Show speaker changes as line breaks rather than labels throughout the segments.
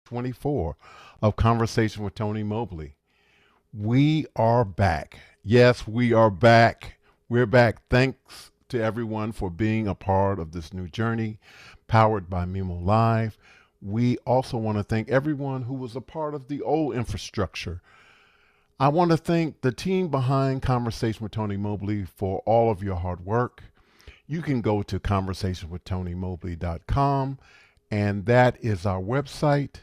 24 of Conversation with Tony Mobley. We are back. Yes, we are back. We're back. Thanks to everyone for being a part of this new journey powered by Mimo Live. We also want to thank everyone who was a part of the old infrastructure. I want to thank the team behind Conversation with Tony Mobley for all of your hard work. You can go to conversationwithtonymobley.com, and that is our website.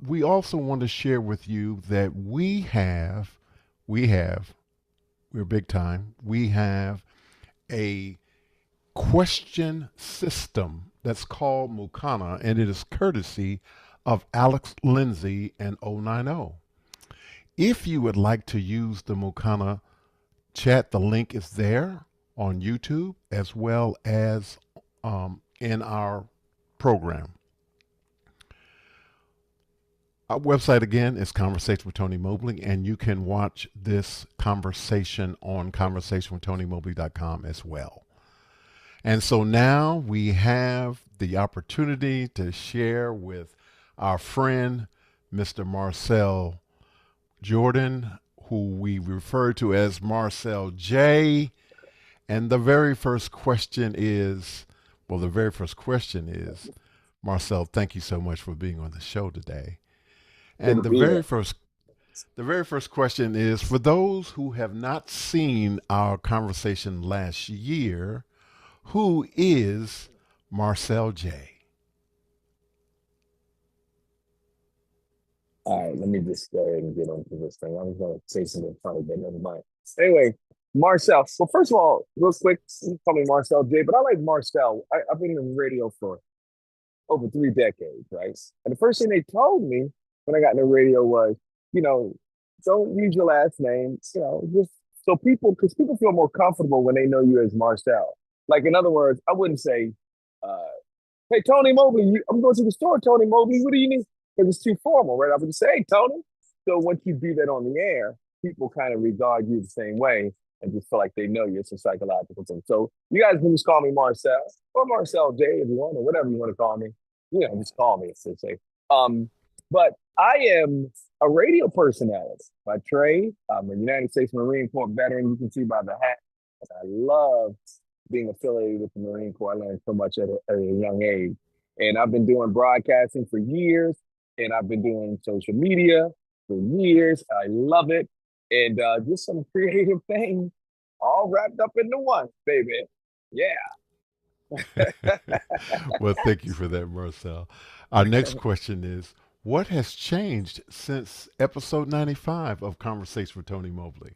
We also want to share with you that we're big time. We have a question system that's called Mukana, and it is courtesy of Alex Lindsay and 090. If you would like to use the Mukana chat, the link is there on YouTube as well as in our program. Our website again is Conversation with Tony Mobley, and you can watch this conversation on conversationwithtonymobley.com as well. And so now we have the opportunity to share with our friend, Mr. Marcel Jordan, who we refer to as Marcel J. And the very first question is, Marcel, thank you so much for being on the show today.
Good
And
to be here.
the very first question is for those who have not seen our conversation last year, who is Marcel J?
All right, let me just go ahead and get on to this thing. I was going to say something funny, but never mind. Anyway, Marcel. Well, first of all, real quick, you call me Marcel J, but I like Marcel. I've been in radio for over 3 decades, right? And the first thing they told me when I got in the radio was, you know, don't use your last name, just so because people feel more comfortable when they know you as Marcel. Like, in other words, I wouldn't say, uh, hey, Tony Mobley, I'm going to the store, Tony Mobley. What do you need? Because it's too formal, right? I would just say, hey, Tony. So once you do that on the air, people kind of regard you the same way and just feel like they know you. It's a psychological thing. So you guys can just call me Marcel or Marcel J if you want, or whatever you want to call me. Just call me, as they say. But I am a radio personality by trade. I'm a United States Marine Corps veteran. You can see by the hat. I love being affiliated with the Marine Corps. I learned so much at a young age. And I've been doing broadcasting for years, and I've been doing social media for years. I love it. And just some creative things all wrapped up into one, baby. Yeah.
Well, thank you for that, Marcel. Our next question is, what has changed since episode 95 of Conversation with Tony Mobley?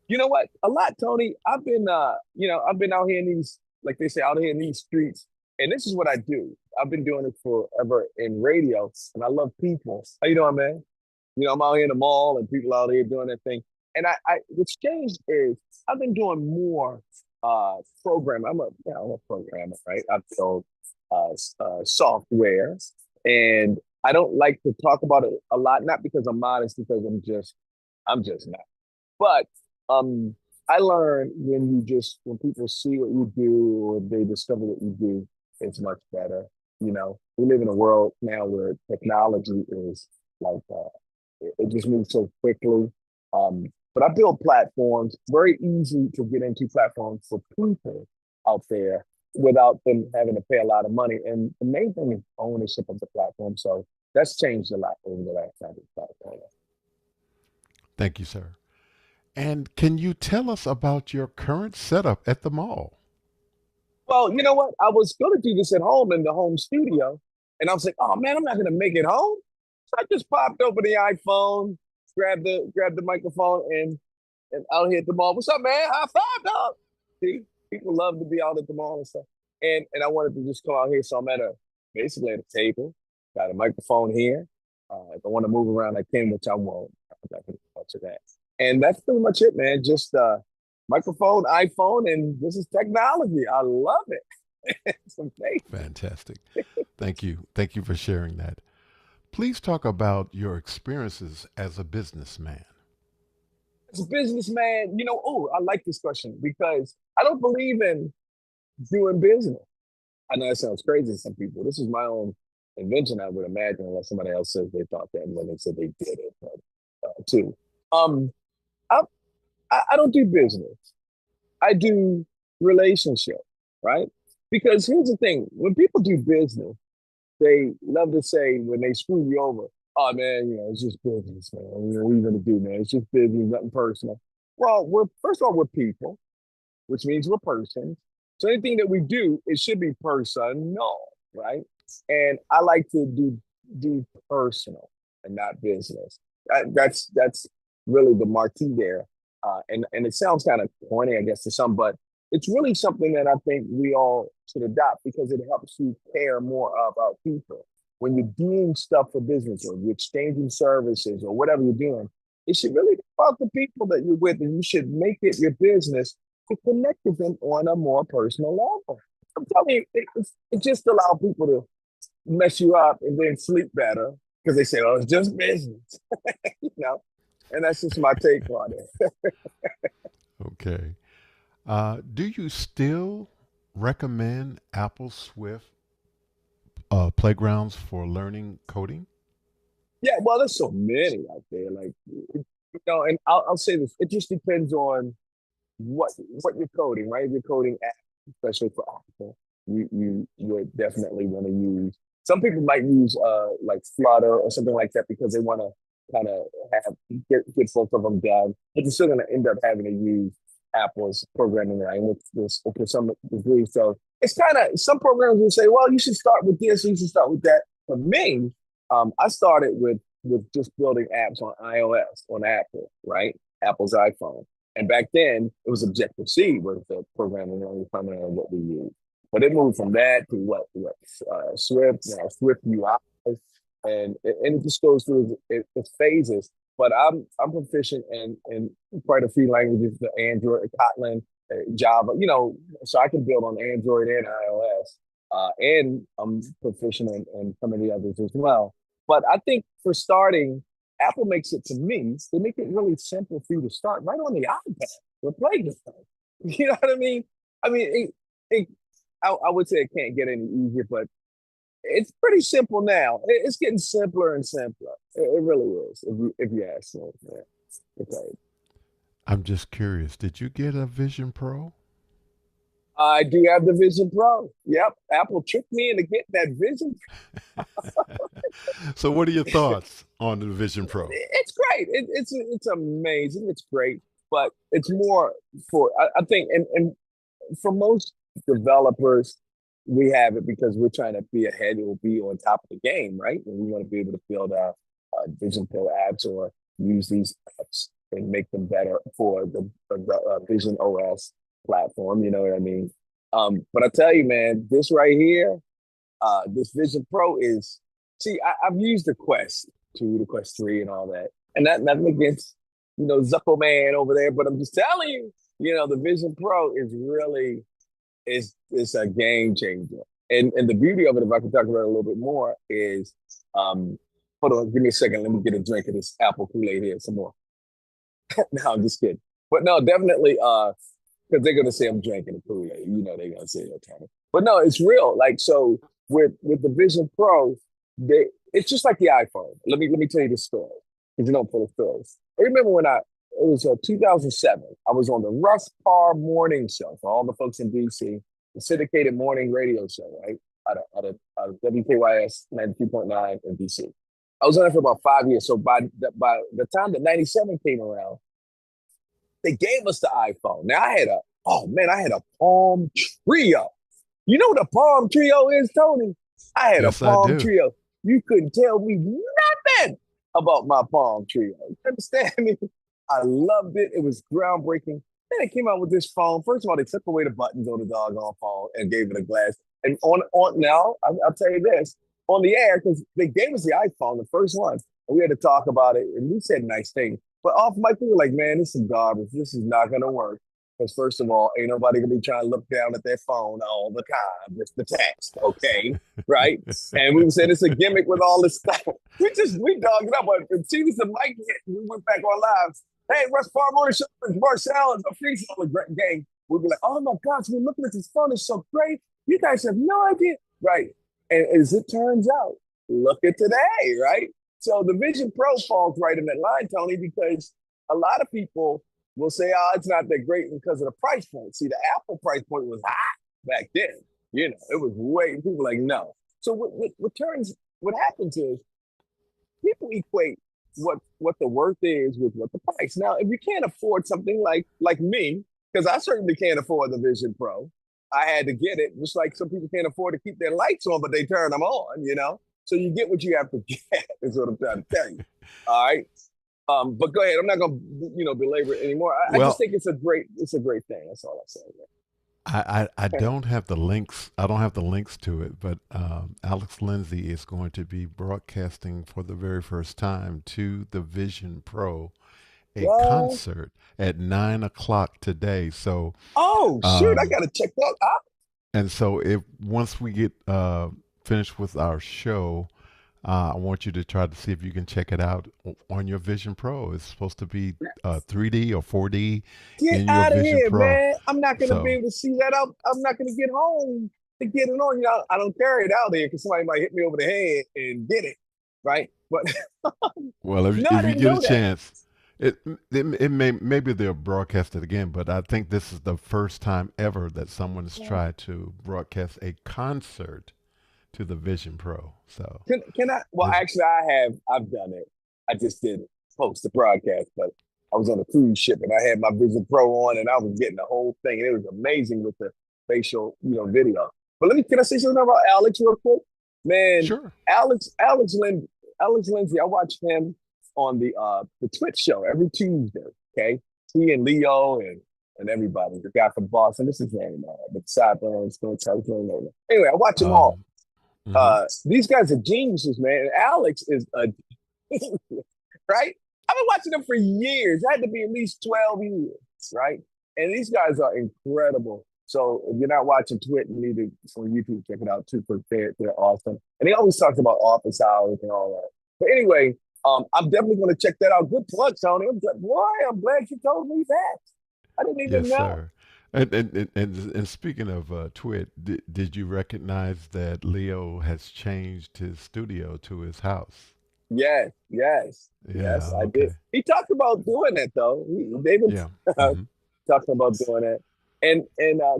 You know what? A lot, Tony. I've been out here in these, like they say, out here in these streets, and this is what I do. I've been doing it forever in radio, and I love people. How you doing, man? I'm out here in the mall, and people out here doing their thing. And what's changed is I've been doing more programming. I'm a programmer, right? I build software, and I don't like to talk about it a lot, not because I'm modest, because I'm just not. But um, I learned when people see what you do or they discover what you do, it's much better. We live in a world now where technology is like it just moves so quickly. But I build platforms, very easy to get into platforms for people out there without them having to pay a lot of money. And the main thing is ownership of the platform. So that's changed a lot over the last time.
Thank you, sir. And can you tell us about your current setup at the mall?
Well, you know what? I was going to do this at home in the home studio, and I was like, "Oh man, I'm not going to make it home." So I just popped over the iPhone, grabbed the microphone, and out here at the mall. What's up, man? High five, dog. See, people love to be out at the mall and stuff. And I wanted to just come out here, so I'm basically at a table, got a microphone here. If I want to move around, I can, which I won't. I'm not going to do much of that. And that's pretty much it, man. Just microphone, iPhone, and this is technology. I love it. It's amazing.
Fantastic. Thank you. Thank you for sharing that. Please talk about your experiences as a businessman.
As a businessman, I like this question because I don't believe in doing business. I know that sounds crazy to some people. This is my own. invention, I would imagine, unless somebody else says they thought that when they said they did it, too. Um, I, I don't do business. I do relationship, right? Because here's the thing: when people do business, they love to say when they screw you over, "Oh man, it's just business, man. What are you gonna do, man? It's just business, nothing personal." Well, we're first of all we're people, which means we're persons. So anything that we do, it should be personal, right? And I like to do personal and not business. That's really the marquee there. And it sounds kind of corny, I guess, to some, but it's really something that I think we all should adopt because it helps you care more about people. When you're doing stuff for business or you're exchanging services or whatever you're doing, it should really be about the people that you're with, and you should make it your business to connect with them on a more personal level. I'm telling you, it just allows people to mess you up and then sleep better because they say, "Oh, it's just business," you know. And that's just my take on it.
Okay. Do you still recommend Apple Swift playgrounds for learning coding?
Yeah, well, there's so many out there. Like, and I'll say this: it just depends on what you're coding, right? If you're coding apps, especially for Apple, you would definitely want to use. Some people might use like Flutter or something like that because they want to kind of have get both of them done, but you're still going to end up having to use Apple's programming language this to some degree. So it's kind of some programs will say, well, you should start with this, you should start with that. For me, I started with just building apps on iOS on Apple, right? Apple's iPhone. And back then, it was Objective C was the programming language primarily what we used. But it moved from that to Swift, Swift UI, and it just goes through its phases. But I'm proficient in quite a few languages: the Android, Kotlin, Java. So I can build on Android and iOS, and I'm proficient in some of the others as well. But I think for starting, Apple makes it to me. They make it really simple for you to start right on the iPad with Play. You know what I mean? I mean, I would say it can't get any easier, but it's pretty simple now. It's getting simpler and simpler. It really is. If you ask me, yeah. Okay.
I'm just curious. Did you get a Vision Pro?
I do have the Vision Pro. Yep, Apple tricked me into getting that Vision.
So, what are your thoughts on the Vision Pro?
It's great. It's amazing. It's great, but it's more for I think, and for most developers, we have it because we're trying to be ahead or be on top of the game, right? And we want to be able to build our Vision Pro apps or use these apps and make them better for the Vision OS platform. You know what I mean? But I tell you, man, this right here, this Vision Pro is. See, I've used the Quest 2, the Quest 3, and all that, and that nothing against Zucko Man over there, but I'm just telling you, the Vision Pro is really is a game changer. And the beauty of it, if I can talk about it a little bit more, is hold on, give me a second. Let me get a drink of this apple Kool-Aid here some more. No, I'm just kidding. But no, definitely because they're gonna say I'm drinking the Kool-Aid. They're gonna say that kind of. But no, it's real. Like so with the Vision Pro, it's just like the iPhone. Let me tell you the story. Because you don't pull the stories. I remember when it was 2007. I was on the Russ Parr Morning Show for all the folks in DC, the syndicated morning radio show, right? Out of WKYS 92.9 in DC. I was on it for about 5 years. So by the time that 97 came around, they gave us the iPhone. Now I had a Palm Trio. You know what a Palm Trio is, Tony? I had a
Yes, I
Palm
do.
Trio. You couldn't tell me nothing about my Palm Trio. You understand me? I loved it. It was groundbreaking. Then they came out with this phone. First of all, they took away the buttons on the doggone phone and gave it a glass. And on now, I'll tell you this on the air because they gave us the iPhone, the first one, and we had to talk about it. And we said nice things, but off mic, we were like, "Man, this is garbage. This is not gonna work." Because first of all, ain't nobody gonna be trying to look down at their phone all the time. It's the text, okay, right? And we said it's a gimmick with all this stuff. We dogged it up. But see, this the mic hit. We went back on live. Hey, Russ Farmer, Marcel, and a freestyle gang. We'd be like, "Oh my gosh, we're looking at this phone. It's so great. You guys have no idea, right?" And as it turns out, look at today, right? So the Vision Pro falls right in that line, Tony, because a lot of people will say, oh, it's not that great because of the price point. See, the Apple price point was high back then. You know, it was way, people were like, no. So what happens is people equate what the worth is with what the price. Now, if you can't afford something like me, because I certainly can't afford the Vision Pro, I had to get it. Just like some people can't afford to keep their lights on, but they turn them on. You know, so you get what you have to get. Is what I'm trying to tell you. All right. But go ahead. I'm not gonna belabor it anymore. I just
Well,
think it's a great thing. That's all I'm saying.
I don't have the links. I don't have the links to it, but Alex Lindsay is going to be broadcasting for the very first time to the Vision Pro a
Well,
concert at 9 o'clock today. So,
oh shoot, I
um,
gotta check that out.
and so if once we get finished with our show, I want you to try to see if you can check it out on your Vision Pro. It's supposed to be 3D or 4D
Get
in your
out of
Vision
here,
Pro.
man. I'm not going to be
So,
able to see that out. I'm not going to get home to get it on. You know, I don't carry it out there because somebody might hit me over the head and get it. Right. But
well,
no, I
if you
didn't
get a
know that.
chance, it may maybe they'll broadcast it again, but I think this is the first time ever that someone has tried to broadcast a concert to the Vision Pro. So,
Can I? Well,
this,
actually, I've done it. I just didn't post the broadcast, but I was on a cruise ship and I had my Vision Pro on and I was getting the whole thing. And it was amazing with the facial, video. But can I say something about Alex real quick? Man,
sure.
Alex Lindsay, I watch him on the Twitch show every Tuesday. Okay. He and Leo and everybody, the guy from Boston. This is his name, but sideburns, don't tell his name later. Anyway, I watch them all.
Hmm.
These guys are geniuses, man. And Alex is a right? I've been watching them for years. It had to be at least 12 years, right? And these guys are incredible. So if you're not watching Twitch, you need to on YouTube check it out too, because they're awesome. And he always talks about office hours and all that. But anyway, I'm definitely going to check that out. Good plug, Tony. I'm glad you told me that. I didn't even
Yes,
know.
sir. And speaking of Twit, did you recognize that Leo has changed his studio to his house?
Yes, yes, yes,
Yeah.
I did.
Okay.
He talked about doing that though. David
Yeah. Hmm.
talking about doing that, and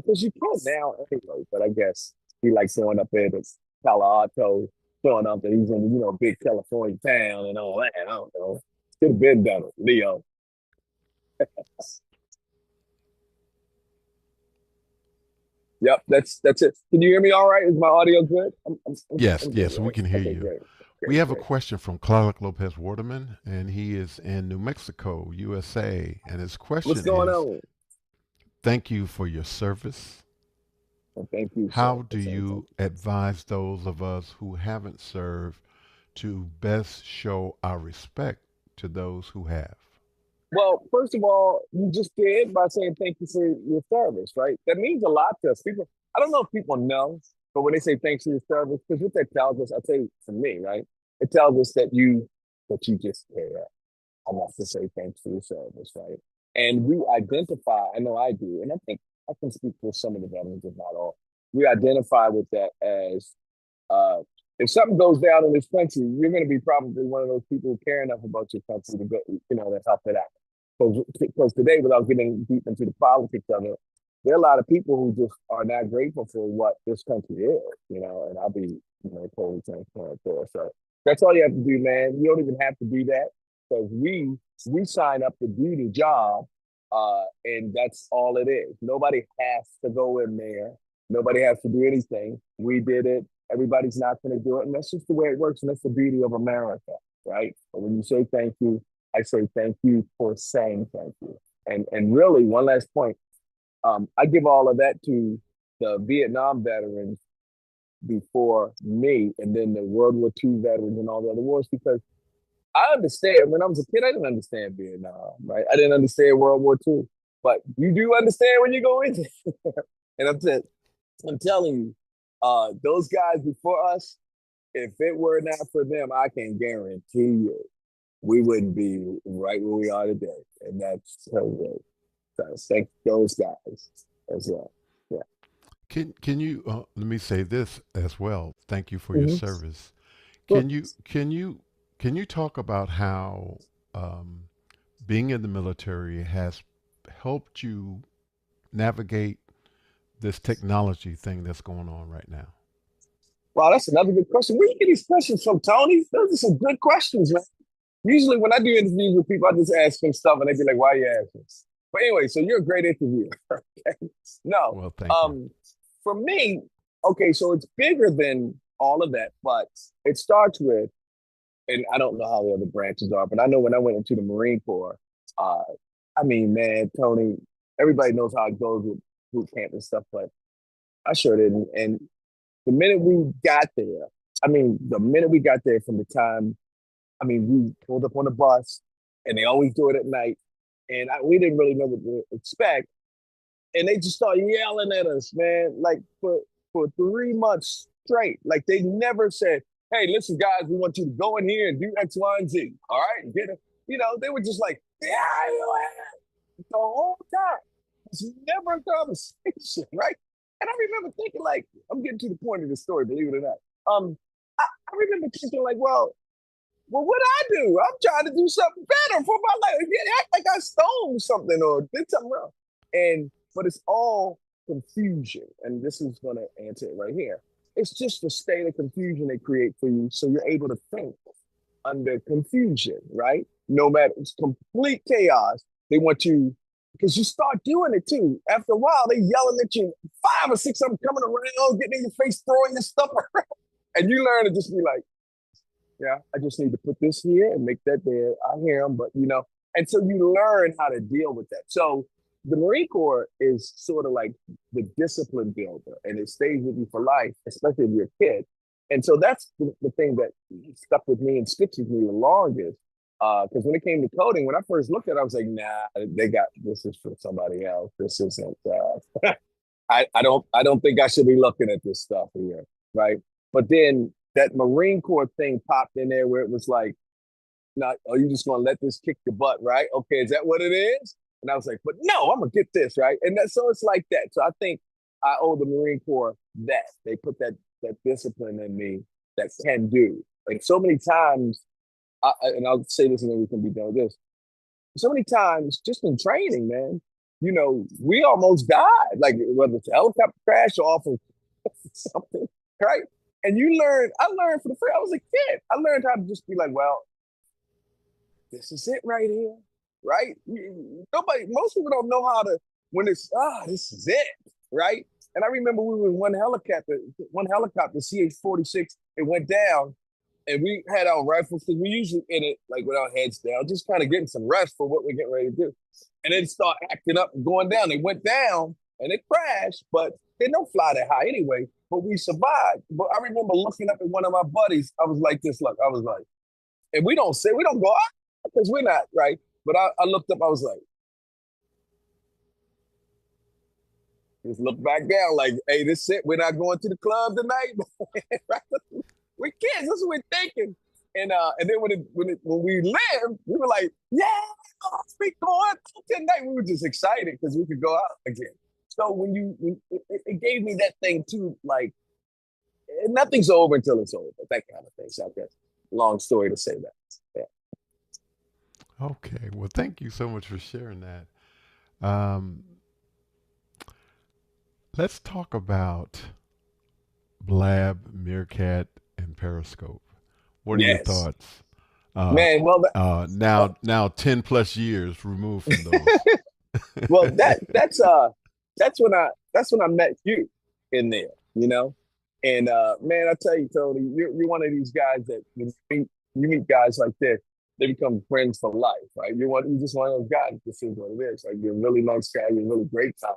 because you can now anyway. But I guess he likes going up there to Palo Alto, showing up that he's in big California town and all that. I don't know. Could have been done, Leo. Yep, that's it. Can you hear me all right? Is my audio good?
Yes.
I'm good,
Yes. We
right?
can hear
Okay,
you.
great,
We
great,
have a
great.
question from Clark Lopez Waterman, and he is in New Mexico, USA. And his
What's
question
going
is,
on?
thank you for your service.
Well, thank you, sir.
How do you advise those of us who haven't served to best show our respect to those who have?
Well, first of all, you just did by saying thank you for your service, right? That means a lot to us. People, I don't know if people know, but when they say thanks for your service, because what that tells us, I'll tell you for me, right? It tells us that you just care enough to say thanks for your service, right? And we identify, I know I do, and I think I can speak for some of the veterans, if not all. We identify with that as uh, if something goes down in this country, you're going to be probably one of those people who care enough about your country to go, to help it out. Because today, without getting deep into the politics of it, there are a lot of people who just are not grateful for what this country is, and I'll be, totally transparent there. So that's all you have to do, man. You don't even have to do that because we sign up to do the job, and that's all it is. Nobody has to go in there. Nobody has to do anything. We did it. Everybody's not going to do it, and that's just the way it works. And that's the beauty of America, right? But when you say thank you, I say thank you for saying thank you. And really, one last point. I give all of that to the Vietnam veterans before me, and then the World War II veterans and all the other wars, because I understand. When I was a kid, I didn't understand Vietnam, right? I didn't understand World War II, but you do understand when you go into it. And I'm telling you, those guys before us, if it were not for them, I can guarantee you we wouldn't be right where we are today. And that's so good. So thank those guys as well. Yeah.
Can you let me say this as well. Thank you for your
Hmm.
service.
Sure.
Can you talk about how um, being in the military has helped you navigate this technology thing that's going on right now?
Wow, that's another good question. Where you get these questions from, Tony? Those are some good questions, man. Usually, when I do interviews with people, I just ask them stuff, and they be like, "Why are you asking?" But anyway, so you're a great interviewer. Okay. No,
Well, thank you.
um, for me, okay, so it's bigger than all of that, but it starts with, and I don't know how the other branches are, but I know when I went into the Marine Corps, uh, I mean, man, Tony, everybody knows how it goes with boot camp and stuff, but I sure didn't. And the minute we got there, I mean, the minute we got there from the time, I mean, we pulled up on the bus and they always do it at night. And we didn't really know what to expect. And they just started yelling at us, man, like for 3 months straight. Like they never said, hey, listen, guys, we want you to go in here and do X, Y, and Z. All right. Get it. You know, they were just like, yeah, the whole time. It's never a conversation, right? And I remember thinking, like, I'm getting to the point of the story, believe it or not. I remember thinking, like, well, what I do? I'm trying to do something better for my life. It act like I stole something or did something wrong. But it's all confusion. And this is gonna answer it right here. It's just the state of confusion they create for you so you're able to think under confusion, right? No matter it's complete chaos. They want you because you start doing it too. After a while, they yelling at you, five or six of them coming around, getting in your face, throwing your stuff around. And you learn to just be like, yeah, I just need to put this here and make that there. I hear them, but and so you learn how to deal with that. So the Marine Corps is sort of like the discipline builder, and it stays with you for life, especially if you're a kid. And so that's the thing that stuck with me and sticks with me the longest. Because when it came to coding, when I first looked at it, I was like, nah, they got this is for somebody else. This isn't. I don't think I should be looking at this stuff here, right? But then that Marine Corps thing popped in there where it was like, not, are you just gonna let this kick your butt, right? Okay, is that what it is? And I was like, but no, I'm gonna get this, right? And that so it's like that. So I think I owe the Marine Corps that. They put that discipline in me that can do. Like so many times, and I'll say this and then we can be done with this. So many times, just in training, man, we almost died. Like whether it's a helicopter crash or off of something, right? And I learned for the first, I was a kid. I learned how to just be like, well, this is it right here, right? Most people don't know how to, when it's, this is it, right? And I remember we were in one helicopter, CH-46, it went down and we had our rifles because we usually in it like with our heads down, just kind of getting some rest for what we're getting ready to do. And then start acting up and going down. They went down and it crashed, but they don't fly that high anyway. But we survived. But I remember looking up at one of my buddies. I was like this, look, I was like, and we don't go out because we're not, right? But I looked up, I was like, just look back down, like, hey, this it. We're not going to the club tonight. Right? We're kids. That's what we're thinking. And then when we left, we were like, yeah, we going tonight. We were just excited because we could go out again. So it gave me that thing too, like nothing's over until it's over, that kind of thing. So I guess long story to say that. Yeah.
Okay. Well, thank you so much for sharing that. Um, let's talk about Blab, Meerkat, and Periscope. What are your
Yes,
thoughts? Uh,
man. Well,
now 10 plus years removed from those.
well, that's when I met you in there, And man, I tell you, Tony, you're one of these guys that when you meet guys like this, they become friends for life, right? You're just one of those guys. This is what it is. Like you're a really nice guy, you're a really great guy.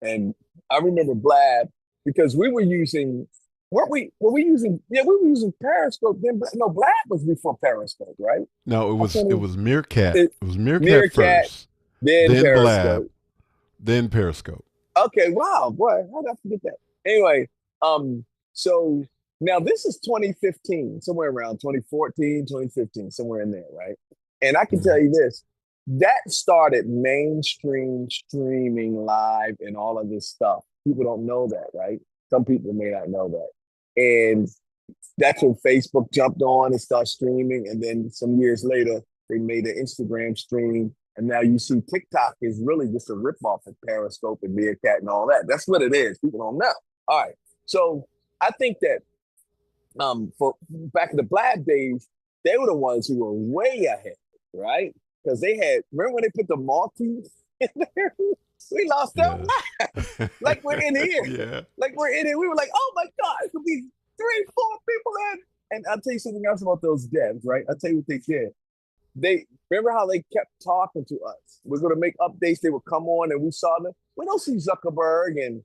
And I remember Blab because we were using weren't we were we using yeah, we were using Periscope then no Blab was before Periscope, right?
No, it
I
was
can't
it
even
was Meerkat.
it,
It was Meerkat
Meerkat,
first,
then
then Blab,
Periscope.
then Periscope.
Okay, wow, boy, how did I forget that? Anyway, so now this is 2015, somewhere around 2014, 2015, somewhere in there, right? And I can tell
Mhm.
you this, that started mainstream streaming live and all of this stuff. People don't know that, right? Some people may not know that. And that's when Facebook jumped on and started streaming. And then some years later, they made an Instagram stream. And now you see TikTok is really just a ripoff of Periscope and Meerkat and all that. That's what it is. People don't know. All right. So I think that for back in the Blab days, they were the ones who were way ahead, right? Because they had, remember when they put the Maltese in there? We lost our
Yeah.
mind. Like we're in here.
Yeah.
Like we're in it. We were like, oh my God, it could be 3, 4 people in. And I'll tell you something else about those devs, right? I'll tell you what they did. They remember how they kept talking to us. We're gonna make updates. They would come on and we saw them. We don't see Zuckerberg and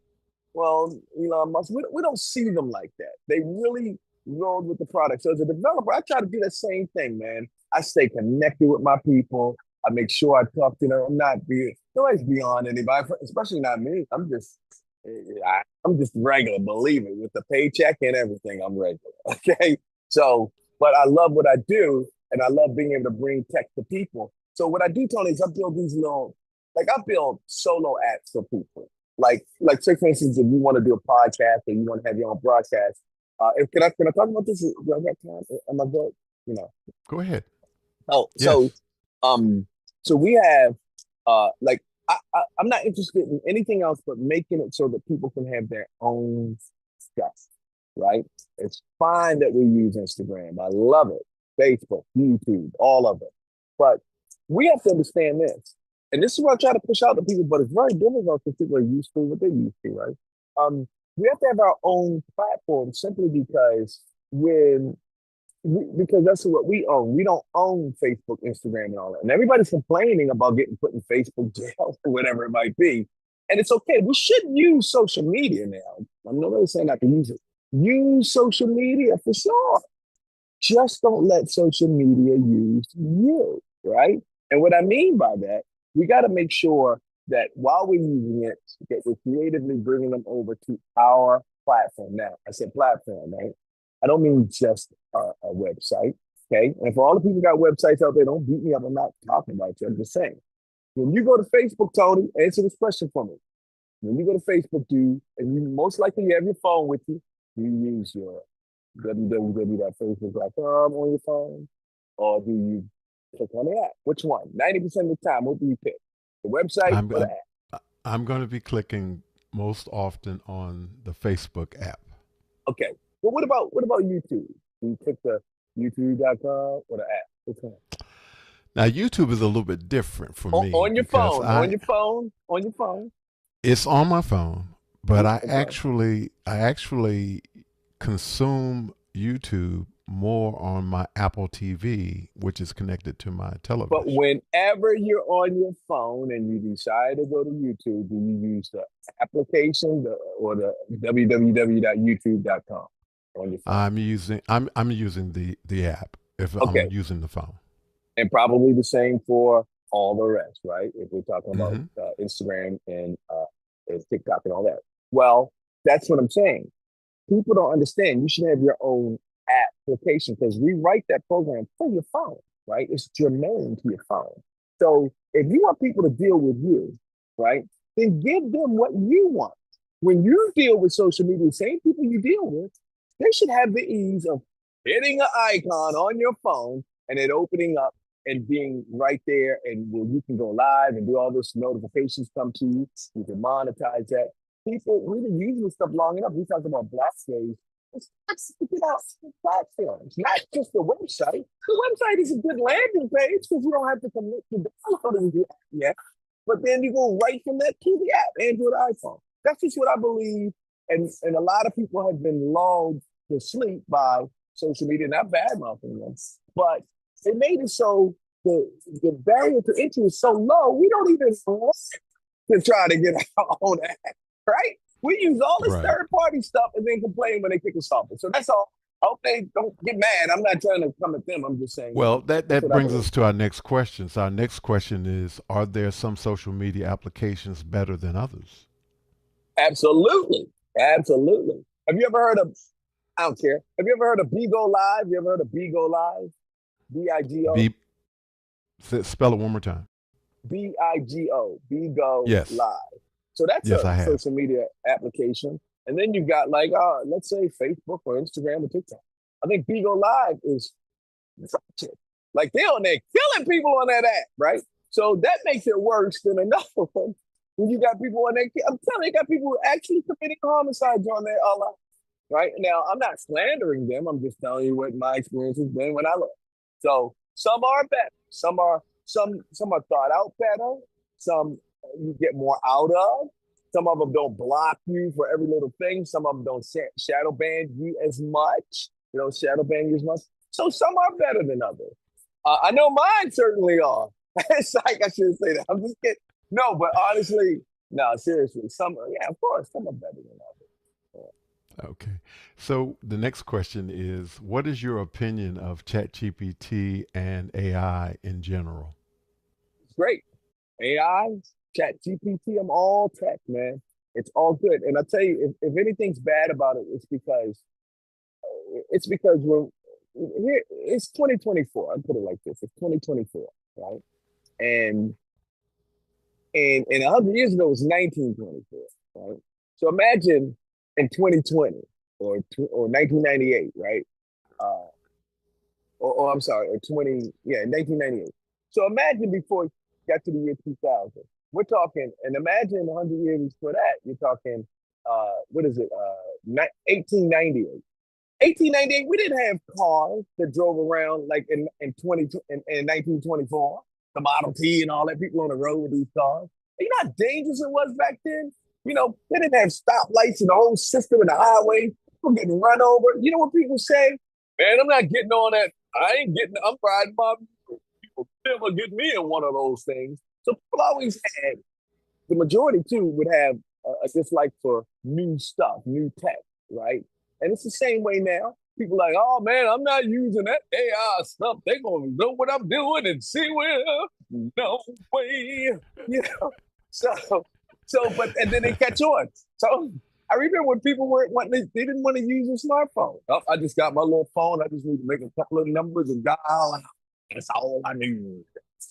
Elon Musk. We don't see them like that. They really rolled with the product. So as a developer, I try to do the same thing, man. I stay connected with my people. I make sure I talk to them. I'm not being nobody's beyond anybody, especially not me. I'm just regular, believe it, with the paycheck and everything. I'm regular. Okay. So, but I love what I do, and I love being able to bring tech to people. So what I do, Tony, is I build these little, like I build solo apps for people. Like say for instance, if you want to do a podcast or you want to have your own broadcast, can I talk about this? Do I got time? Am I good? You know.
Go ahead.
Oh,
Yes.
so we have like I'm not interested in anything else but making it so that people can have their own stuff, right? It's fine that we use Instagram. I love it. Facebook, YouTube, all of it. But we have to understand this. And this is what I try to push out to people, but it's very difficult because people are used to what they're used to, right? We have to have our own platform simply because because that's what we own. We don't own Facebook, Instagram, and all that. And everybody's complaining about getting put in Facebook jail or whatever it might be. And it's okay. We should use social media now. I'm not really saying not to use it. Use social media for sure. Just don't let social media use you, right? And what I mean by that, we got to make sure that while we're using it, that we're creatively bringing them over to our platform. Now, I said platform, right? I don't mean just a website, okay? And for all the people who got websites out there, don't beat me up. I'm not talking about you. I'm just saying. When you go to Facebook, Tony, answer this question for me. When you go to Facebook, and you most likely you have your phone with you, you use your www.facebook.com on your phone, or do you click on the app? Which one? 90% of the time, what do you pick? The website
I'm
or the
I'm,
app?
I'm going to be clicking most often on the Facebook app.
Okay. Well, what about YouTube? Do you pick the youtube.com or the app? Which one?
Now, YouTube is a little bit different for me
On your
because
phone, on your phone, on your phone.
it's on my phone, but
Okay.
I actually consume YouTube more on my Apple TV, which is connected to my
But
television.
whenever you're on your phone and you decide to go to YouTube, do you use the application or the www.youtube.com on your phone?
I'm using the app if I'm
Okay.
using the phone.
And probably the same for all the rest, right? If we're talking about
Hmm.
Instagram and TikTok and all that. Well, that's what I'm saying. People don't understand. You should have your own application because we write that program for your phone, right? It's germane to your phone. So if you want people to deal with you, right, then give them what you want. When you deal with social media, the same people you deal with, they should have the ease of hitting an icon on your phone and it opening up and being right there, and where you can go live and do all those notifications come to you. You can monetize that. People, we've been using this stuff long enough. We talked about Black days. It's not to get out platforms, not just the website. The website is a good landing page because you don't have to commit to downloading the app yet. But then you go right from that to the app, Android, iPhone. That's just what I believe. And a lot of people have been lulled to sleep by social media, not bad mouthing them, but they made it so the barrier to entry is so low, we don't even want to try to get our own app, right? We use all this
Right.
third party stuff and then complain when they kick us off. So that's all. I hope they don't get mad. I'm not trying to come at them. I'm just saying,
Well,
that's
that
what I
brings
believe.
us to our next question. So our next question is: are there some social media applications better than others?
Absolutely. Absolutely. Have you ever heard of, I don't care. Have you ever heard of Bigo Live? You ever heard of Bigo Live? Bigo?
B. Spell it one more time.
Bigo, Bigo
Yes.
Live. So that's
Yes,
a
I have.
social media application. And then you got like, let's say Facebook or Instagram or TikTok. I think Bigo Live is like they on there killing people on that app, right? So that makes it worse than another one. When you got people on there, I'm telling you, you got people actually committing homicides on there a lot. Right now, I'm not slandering them. I'm just telling you what my experience has been when I look. So some are better. Some are thought out better. Some you get more out of. Some of them don't block you for every little thing. Some of them don't shadow ban you as much. You know, shadow ban you as much. So some are better than others. I know mine certainly are. It's like I shouldn't say that. I'm just kidding. No, but honestly, no, seriously, some yeah, of course, some are better than others.
Okay. So the next question is, what is your opinion of ChatGPT and AI in general?
It's great. AI, Chat GPT, I'm all tech, man. It's all good. And I tell you, if anything's bad about it, it's because here it's 2024. I put it like this: it's 2024, right? And and 100 years ago it was 1924, right? So imagine in 2020 or 1998, right? Uh, or I'm sorry, or 20, yeah, 1998. So imagine before you got to the year 2000. We're talking, and imagine 100 years for that, you're talking, what is it, 1898. 1898, we didn't have cars that drove around like in 1924, the Model T and all that, people on the road with these cars. You know how dangerous it was back then? You know, they didn't have stoplights and the whole system in the highway. People getting run over. You know what people say? Man, I'm not getting on that. I'm riding my people. Never get me in one of those things. So people always had, the majority too would have a dislike for new stuff, new tech, right? And it's the same way now. People like, oh man, I'm not using that AI stuff. They're gonna know what I'm doing and see where. No way. You know. So but and then they catch on. So I remember when people were they didn't want to use a smartphone. Oh, I just got my little phone. I just need to make a couple of numbers and dial. That's all I need.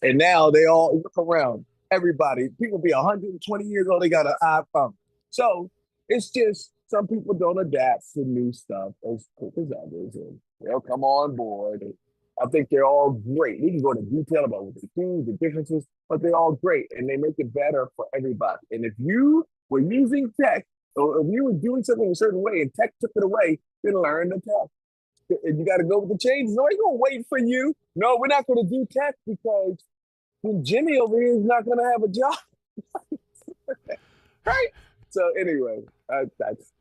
And now they all look around. Everybody, people be 120 years old, they got an iPhone. So it's just some people don't adapt to new stuff as quick as others, and they'll come on board. And I think they're all great. We can go into detail about what they do, the differences, but they're all great, and they make it better for everybody. And if you were using tech, or if you were doing something a certain way, and tech took it away, then learn the tech. And you got to go with the changes. No, ain't gonna wait for you. No, we're not going to do tech because Jimmy over here is not going to have a job, right? So anyway, that's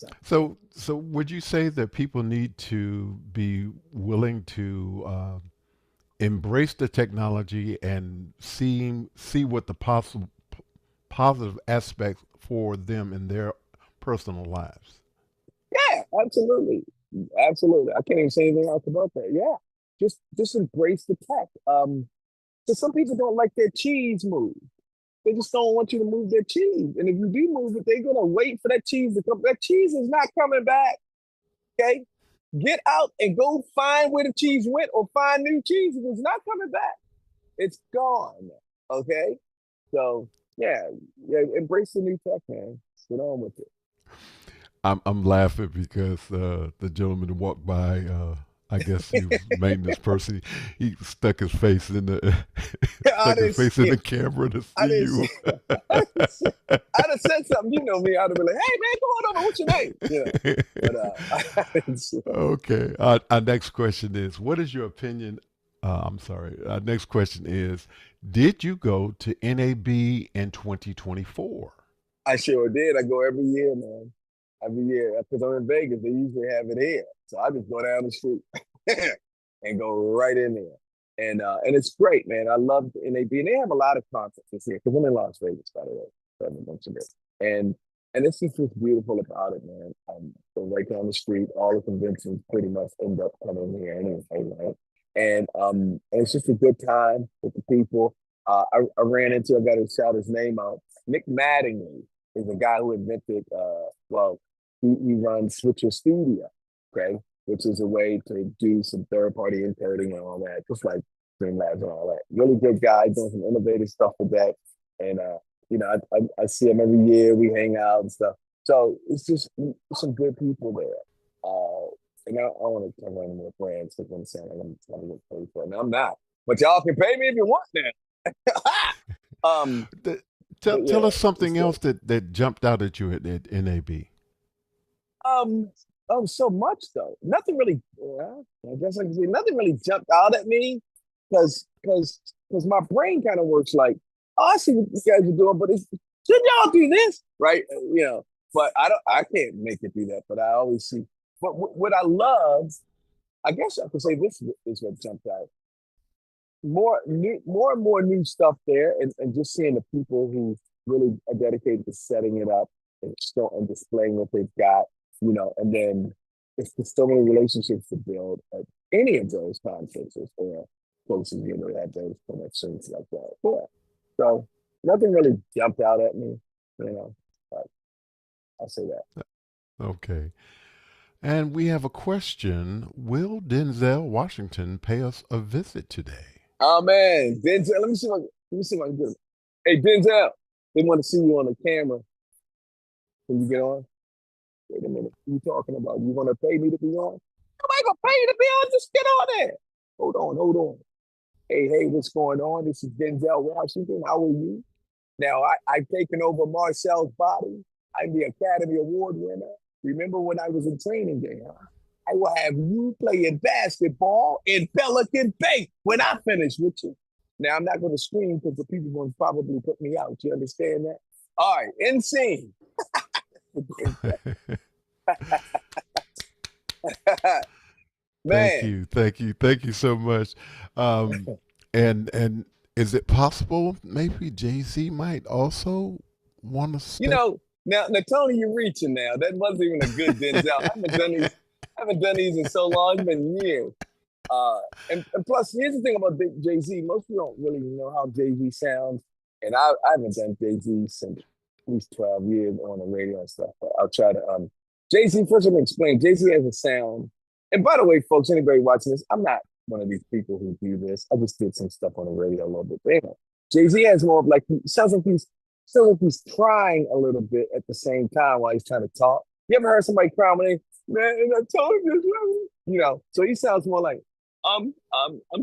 not.
So would you say that people need to be willing to embrace the technology and see what the possible positive aspects for them in their personal lives?
Yeah, absolutely, absolutely. I can't even say anything else about that. Yeah, just embrace the tech. So some people don't like their cheese move. They just don't want you to move their cheese. And if you do move it, they're gonna wait for that cheese to come. That cheese is not coming back. Okay. Get out and go find where the cheese went or find new cheese. If it's not coming back, it's gone. Okay. So yeah, yeah, embrace the new tech, man. Get on with it.
I'm laughing because the gentleman walked by. I guess he was a maintenance person. He stuck his face in the
I
stuck his
didn't
face in
see
the
it.
camera to
I
see
didn't
you.
see it. I'd have said something. You know me. I'd have been like, "Hey man, come on over. What's your name?" You know. But I didn't see it.
Okay. Our next question is, what is your opinion? I'm sorry. Our next question is, did you go to NAB in 2024?
I sure did. I go every year, man. Every year. Because I'm in Vegas, they usually have it here. So I just go down the street and go right in there. And it's great, man. I love the NAB. And they have a lot of conferences here. Because I'm in Las Vegas, by the way. So I haven't mentioned it. And it's just what's beautiful about it, man. So right down the street, all the conventions pretty much end up coming here anyway, right? And it's just a good time with the people. I ran into, I got to shout his name out. Nick Mattingly is a guy who invented, well, he runs Switcher Studio, okay, which is a way to do some third party encoding and all that, just like Streamlabs and all that. Really good guy, doing some innovative stuff with that. And I see him every year. We hang out and stuff. So it's just some good people there. And I want to cover any more brands because I'm saying I'm trying to get paid for it. And I'm not, but y'all can pay me if you want now.
Th-
But
tell
yeah,
us
it's
something
good.
else that jumped out at you at NAB.
Um, oh, so much though. Nothing really. Well, I guess I can say nothing really jumped out at me because my brain kind of works like, oh, I see what you guys are doing, but should y'all do this, right? But I don't. I can't make it do that. But I always see. But what I love, I guess I could say this is what jumped out. More and more new stuff there, and just seeing the people who really are dedicated to setting it up and still and displaying what they've got, and then it's just so many relationships to build at any of those conferences or places, that those connections like that. Yeah. So nothing really jumped out at me, but I'll say that.
Okay. And we have a question. Will Denzel Washington pay us a visit today?
Oh man, Denzel, let me see what I can do. Hey Denzel, they want to see you on the camera. Can you get on? Wait a minute. What are you talking about? You want to pay me to be on? Nobody gonna pay you to be on. Just get on there. Hold on. Hey, what's going on? This is Denzel Washington. How are you? Now I've taken over Marcel's body. I'm the Academy Award winner. Remember when I was in training there? Huh? I will have you playing basketball in Pelican Bay when I finish with you. Now I'm not going to scream because the people will probably put me out. You understand that? All right, in scene.
Thank
Man,
you, thank you, thank you so much. Um, and is it possible maybe Jay Z might also want to
you
step?
know, now Tony, you're reaching now. That wasn't even a good Denzel. I haven't done these in so long. It's been years. Uh, and plus, here's the thing about Jay Z. Most people don't really know how Jay Z sounds, and I haven't done Jay Z since at least 12 years on the radio and stuff. But I'll try to. Jay Z. First, let me explain. Jay Z has a sound. And by the way, folks, anybody watching this, I'm not one of these people who do this. I just did some stuff on the radio a little bit. But anyway, Jay Z has more of like he sounds like he's crying a little bit at the same time while he's trying to talk. You ever heard somebody cry when they, man, and I told you, so he sounds more like, I'm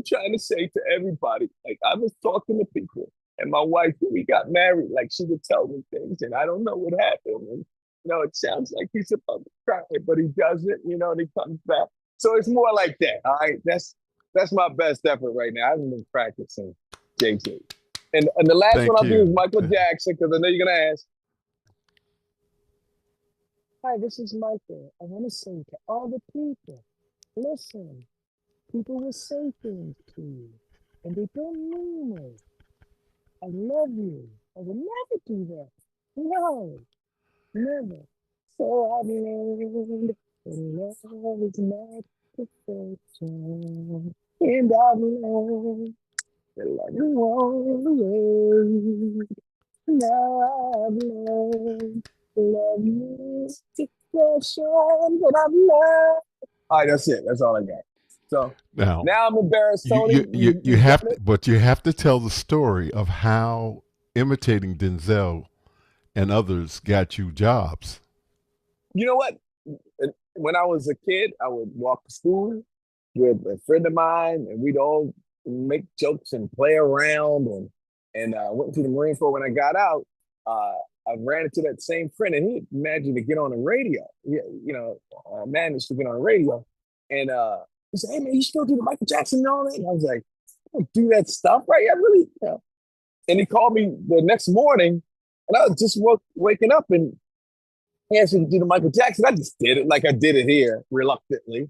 trying to say to everybody, like I was talking to people, and my wife, when we got married, like she would tell me things, and I don't know what happened. And it sounds like he's about to cry, but he doesn't, and he comes back. So it's more like that. All right, that's my best effort right now. I haven't been practicing Jay Z. And the last one
Thank
I'll do is
you.
Michael Jackson because I know you're gonna ask. Hi, this is Michael. I want to say to all the people, listen. People will say things to you, and they don't mean it. I love you. I would never do that. No, never. So I've learned that love is not perfection, and I've learned that love you always. Now I've learned to love you expression that I've learned. All right, that's it. That's all I got. So
Now,
now I'm embarrassed,
you
Tony.
you you
You
you
you
have
got
to,
it.
but you have to tell the story of how imitating Denzel and others got you jobs.
You know what? When I was a kid, I would walk to school with a friend of mine, and we'd all make jokes and play around. And went to the Marine Corps. When I got out, I ran into that same friend, and he managed to get on the radio. Yeah, managed to get on the radio, and he said, "Hey man, you still do the Michael Jackson and all that?" And I was like, "I don't do that stuff, right? I really." And he called me the next morning, and I was just waking up, and he asked me to do the Michael Jackson. I just did it like I did it here, reluctantly.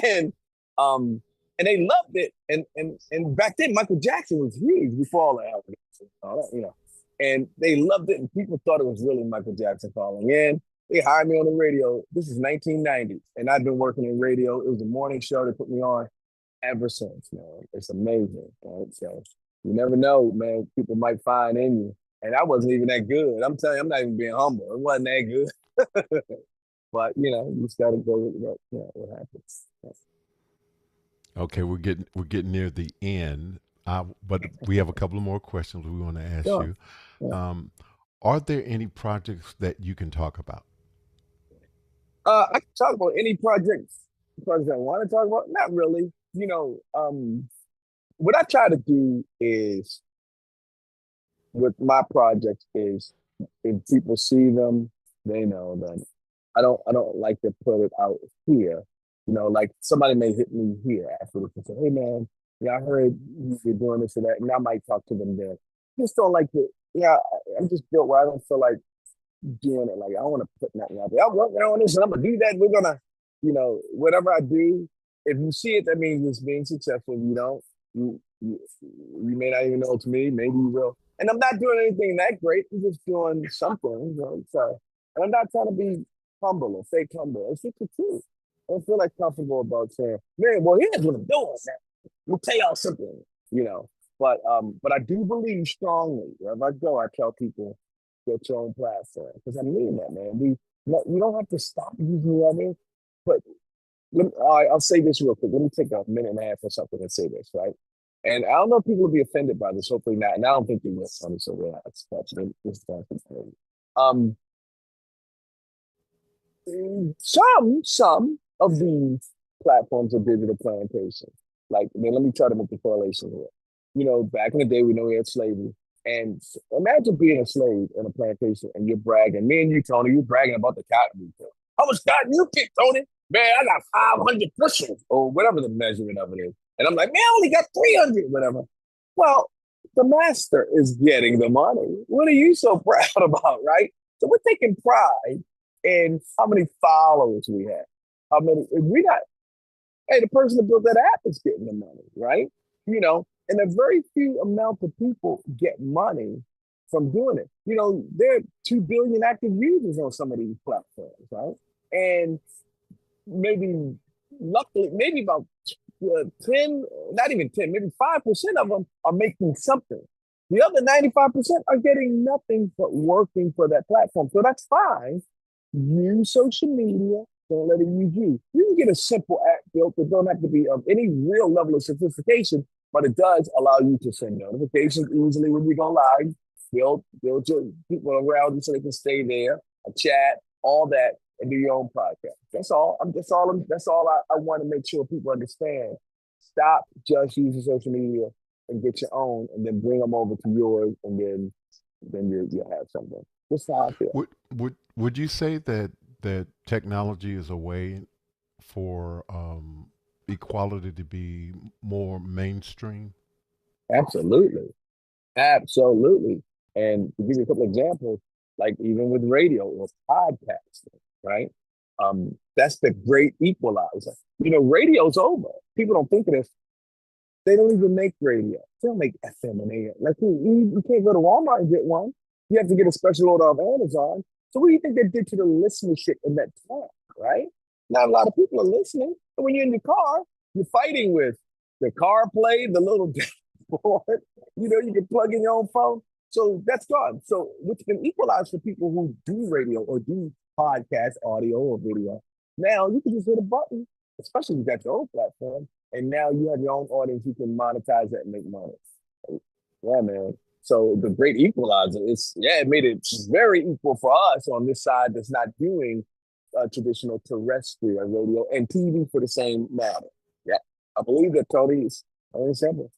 and um and they loved it. And back then Michael Jackson was huge before all the allegations and all that. And they loved it, and people thought it was really Michael Jackson calling in. They hired me on the radio. This is 1990, and I've been working in radio. It was a morning show they put me on ever since, man. It's amazing. Right? So you never know, man. People might find in you. And I wasn't even that good. I'm telling you, I'm not even being humble. It wasn't that good. But you just gotta go with what happens.
Okay, we're getting near the end. But we have a couple of more questions we want to ask
Sure.
you.
Yeah.
Um, are there any projects that you can talk about?
I can talk about any projects I want to talk about. Not really. What I try to do is with my projects is if people see them, they know them. I don't like to put it out here. Like somebody may hit me here afterwards and say, "Hey man, yeah, I heard you're doing this or that," and I might talk to them there. Just don't like to. Yeah, I'm just built where I don't feel like doing it. Like I don't want to put nothing out there. I'm working on this and I'm gonna do that. We're gonna, whatever I do, if you see it, that means it's being successful. If you don't, you may not even know it's me. Maybe you will. And I'm not doing anything that great. I'm just doing something. So, and I'm not trying to be humble or fake humble. It's just the truth. I don't feel like comfortable about saying, man, well, here's what I'm doing now. Let me tell y'all something, you know. But I do believe strongly wherever I go, I tell people get your own platform because I mean that, man. We don't have to stop using others, but I'll say this real quick. Let me take a minute and a half or something and say this, right? And I don't know if people will be offended by this. Hopefully not. And I don't think they will. So relax. Um, some of these platforms are digital plantation. Like, I mean, let me try to make the correlation here. Back in the day, we know we had slavery. And imagine being a slave in a plantation and you're bragging. Me and you, Tony, you're bragging about the cotton we picked. How much cotton you picked, Tony? Man, I got 500 bushels or whatever the measurement of it is. And I'm like, man, I only got 300, whatever. Well, the master is getting the money. What are you so proud about, right? So we're taking pride in how many followers we have. How many, we not, hey, the person that built that app is getting the money, right? And a very few amount of people get money from doing it. There are 2 billion active users on some of these platforms, right? And maybe, luckily, maybe about 10, not even 10, maybe 5% of them are making something. The other 95% are getting nothing but working for that platform. So that's fine. Use social media. Don't let it use you. You can get a simple app built that don't have to be of any real level of sophistication, but it does allow you to send notifications easily when you go live, build your people around you so they can stay there, a chat, all that, and do your own podcast. That's all. That's all I want to make sure people understand. Stop just using social media and get your own, and then bring them over to yours, and then you'll have something. That's how I feel.
Would you say that technology is a way for equality to be more mainstream?
Absolutely. Absolutely. And to give you a couple examples, like even with radio or podcasting, right? That's the great equalizer. Radio's over. People don't think of this. They don't even make radio. They don't make FM and AM. Like you can't go to Walmart and get one. You have to get a special order off Amazon. So what do you think they did to the listenership in that time, right? Not a lot of people are listening. And when you're in your car, you're fighting with the CarPlay, the little dashboard. You can plug in your own phone. So that's gone. So which can equalize for people who do radio or do podcast, audio or video. Now you can just hit a button, especially if you got your own platform, and now you have your own audience. You can monetize that and make money. Yeah, man. So the great equalizer is, yeah, it made it very equal for us on this side that's not doing traditional terrestrial radio and TV for the same matter. Yeah, I believe that, Tony. Is only simple.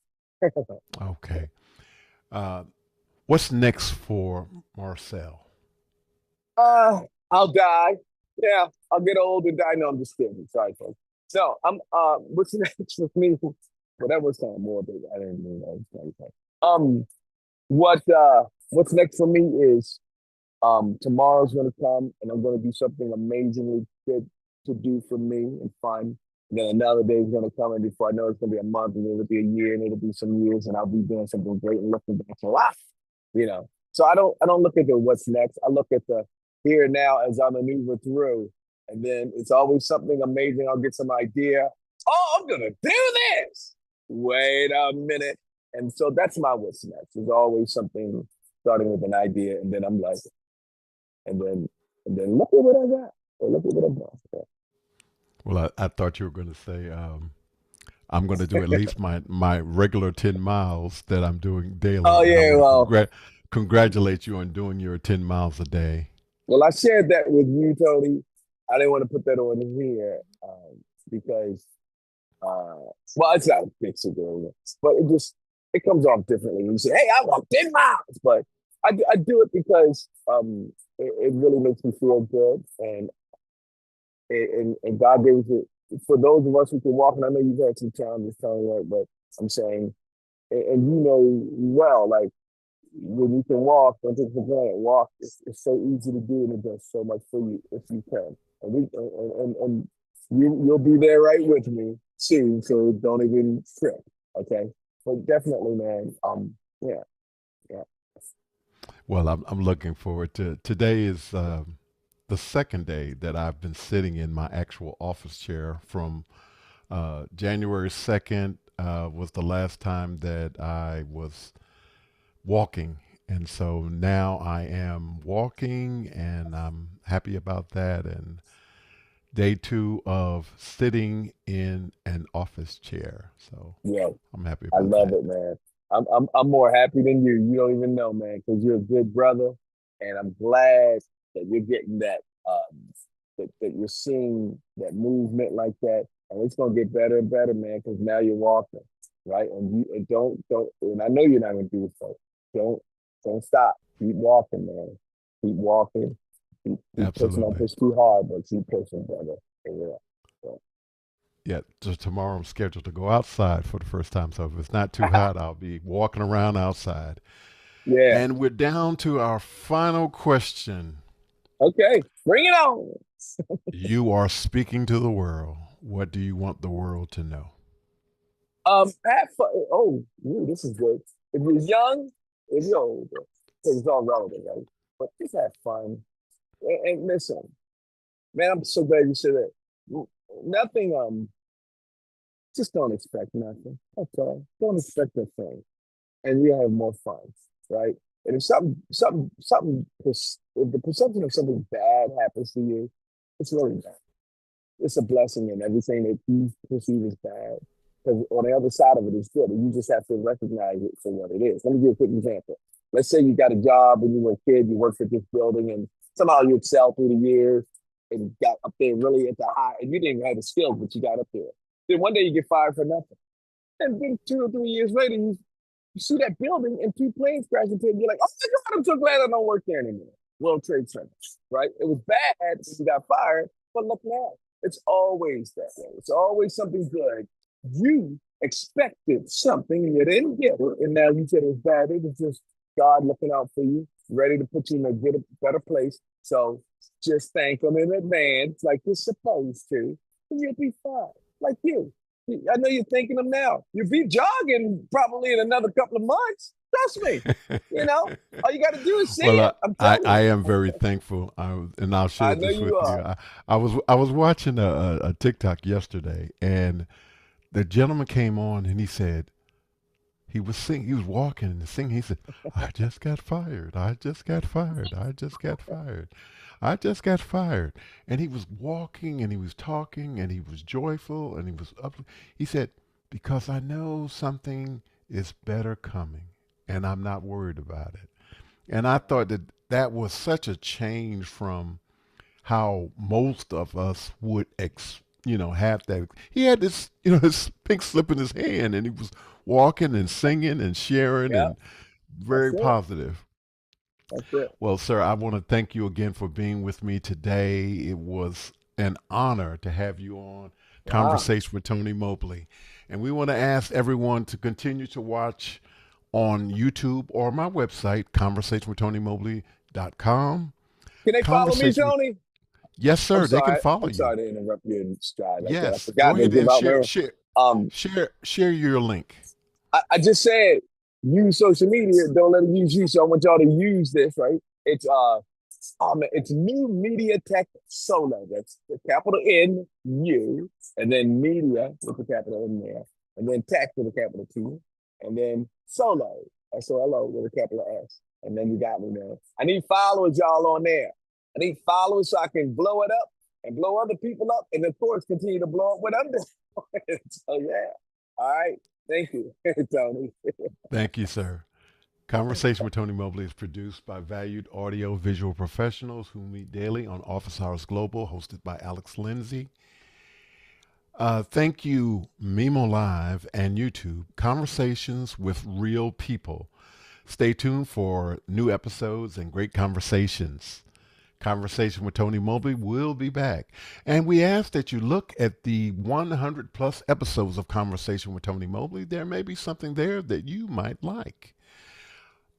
Okay. Uh, what's next for Marcel?
I'll die. Yeah, I'll get old and die. No, I'm just kidding. Sorry, folks. So I'm what's next for me? Well, that was kind of morbid. I didn't mean that. What's next for me is tomorrow's gonna come and I'm gonna do something amazingly good to do for me and fun. And then another day is gonna come, and before I know it's gonna be a month, and it'll be a year, and it'll be some years, and I'll be doing something great and looking back for life. So I don't look at the what's next. I look at the here and now as I maneuver through. And then it's always something amazing. I'll get some idea. Oh, I'm gonna do this. Wait a minute. And so that's my what's next. There's always something starting with an idea, and then I'm like, and then look at what I got. Or look at what I've done.
Well, I thought you were going to say, I'm going to do at least my regular 10 miles that I'm doing daily,
Oh
and I
yeah,
want to
well,
congratulate you on doing your 10 miles a day.
well, I shared that with you, Tony. I didn't want to put that on here because, well, it's not a big deal, but it comes off differently when you say, "Hey, I walked 10 miles," but I do it because it really makes me feel good, and God gave it for those of us who can walk. And I know you've had some challenges, Tony, right? But I'm saying, and you know well, like when you can walk, don't take it for granted. Walk, it's so easy to do, and it does so much for you if you can. And you'll be there right with me soon, so don't even trip, okay? But definitely, man. Yeah, yeah,
Well, I'm looking forward to today is the second day that I've been sitting in my actual office chair from January 2nd was the last time that I was walking. And so now I am walking and I'm happy about that. And day two of sitting in an office chair. So
yeah.
I'm happy
I
about
love
that.
it, man. I'm more happy than you. You don't even know, man, because you're a good brother, and I'm glad that you're getting that you're seeing that movement like that, and it's gonna get better and better, man, because now you're walking, right? And don't, and I know you're not gonna do it, so don't stop. Keep walking, man. Keep walking. Keep pushing. Don't
Absolutely.
push too hard, but keep pushing, brother. Yeah. So,
Yeah, tomorrow I'm scheduled to go outside for the first time. So if it's not too hot, I'll be walking around outside.
yeah.
And we're down to our final question.
Okay. Bring it on.
You are speaking to the world. What do you want the world to know?
Have fun. Oh, ooh, this is good. If you're young, if you're older, because it's all relevant, right? But just have fun and listen, man. I'm so glad you said that. Nothing. Just don't expect nothing. That's all. Don't expect a thing, and you have more fun, right? And if if the perception of something bad happens to you, it's really bad. It's a blessing in everything that you perceive as bad. Because on the other side of it is good, and you just have to recognize it for what it is. Let me give you a quick example. Let's say you got a job when you were a kid, you worked at this building, and somehow you excelled through the years and got up there really at the high, and you didn't even have the skills, but you got up there. Then one day you get fired for nothing. And then 2 or 3 years later, you see that building and two planes crash into it. And you're like, oh my God, I'm so glad I don't work there anymore. World Trade Center, right? It was bad when you got fired, but look now. It's always that way. It's always something good. You expected something and you didn't get it, and now you said it was bad. It was just God looking out for you, ready to put you in a good, better place. So just thank Him in advance, like you're supposed to, and you'll be fine. Like you. I know you're thinking them now. You'll be jogging probably in another couple of months. Trust me. You know, all you got to do is see
Well,
it. I'm telling
I
you.
am very thankful, and I'll
I
share
know
this
you
with you.
are.
I was watching a TikTok yesterday, and the gentleman came on, and he said he was walking and singing. He said, "I just got fired. I just got fired. I just got fired. I just got fired." And he was walking, and he was talking, and he was joyful, and he was up. He said, "Because I know something is better coming, and I'm not worried about it." And I thought that that was such a change from how most of us would have that. He had this, his pink slip in his hand, and he was walking and singing and sharing
Yeah,
and
that's
very
it.
positive.
That's it.
Well, sir, I want to thank you again for being with me today. It was an honor to have you on
Ah,
Conversation with Tony Mobley. And we want to ask everyone to continue to watch on YouTube or my website, conversationwithtonymobley.com.
can they follow me,
Conversation with,
Tony?
yes,
I'm
sir, they can
sorry.
follow
I'm
you.
sorry to interrupt you in stride like that. I
Yes, go
forgot to
ahead
give
and
out my. Um,
share your link.
I just said use social media. Don't let it use you. So I want y'all to use this, right? It's New Media Tech Solo. That's the capital N U, and then media with the capital N there, and then tech with a capital T, and then Solo SOLO with a capital S, and then you got me there. I need followers, y'all, on there. I need followers so I can blow it up and blow other people up, and of course continue to blow up what I'm doing. So yeah. All right. Thank you, Tony.
Thank you, sir. Conversation with Tony Mobley is produced by valued audio visual professionals who meet daily on Office Hours Global, hosted by Alex Lindsay. Thank you, Mimo Live and YouTube, Conversations with Real People. Stay tuned for new episodes and great conversations. Conversation with Tony Mobley will be back. And we ask that you look at the 100 plus episodes of Conversation with Tony Mobley. There may be something there that you might like.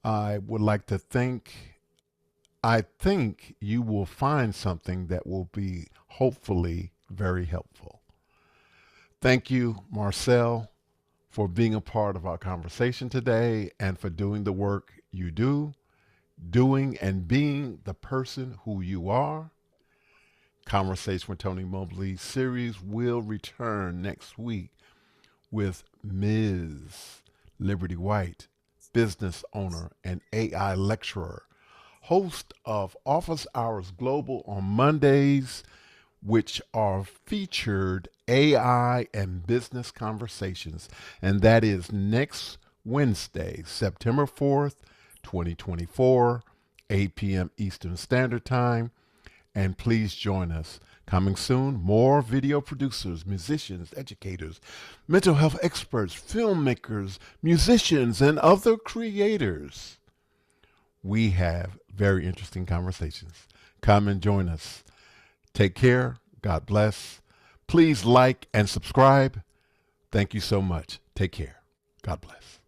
I would like to I think you will find something that will be hopefully very helpful. Thank you, Marcel, for being a part of our conversation today and for doing the work you do, doing and being the person who you are. Conversation with Tony Mobley series will return next week with Ms. Liberty White, business owner and AI lecturer, host of Office Hours Global on Mondays, which are featured AI and business conversations. And that is next Wednesday, September 4th, 2024, 8 p.m. Eastern Standard Time. And please join us. Coming soon, more video producers, musicians, educators, mental health experts, filmmakers, musicians, and other creators. We have very interesting conversations. Come and join us. Take care. God bless. Please like and subscribe. Thank you so much. Take care. God bless.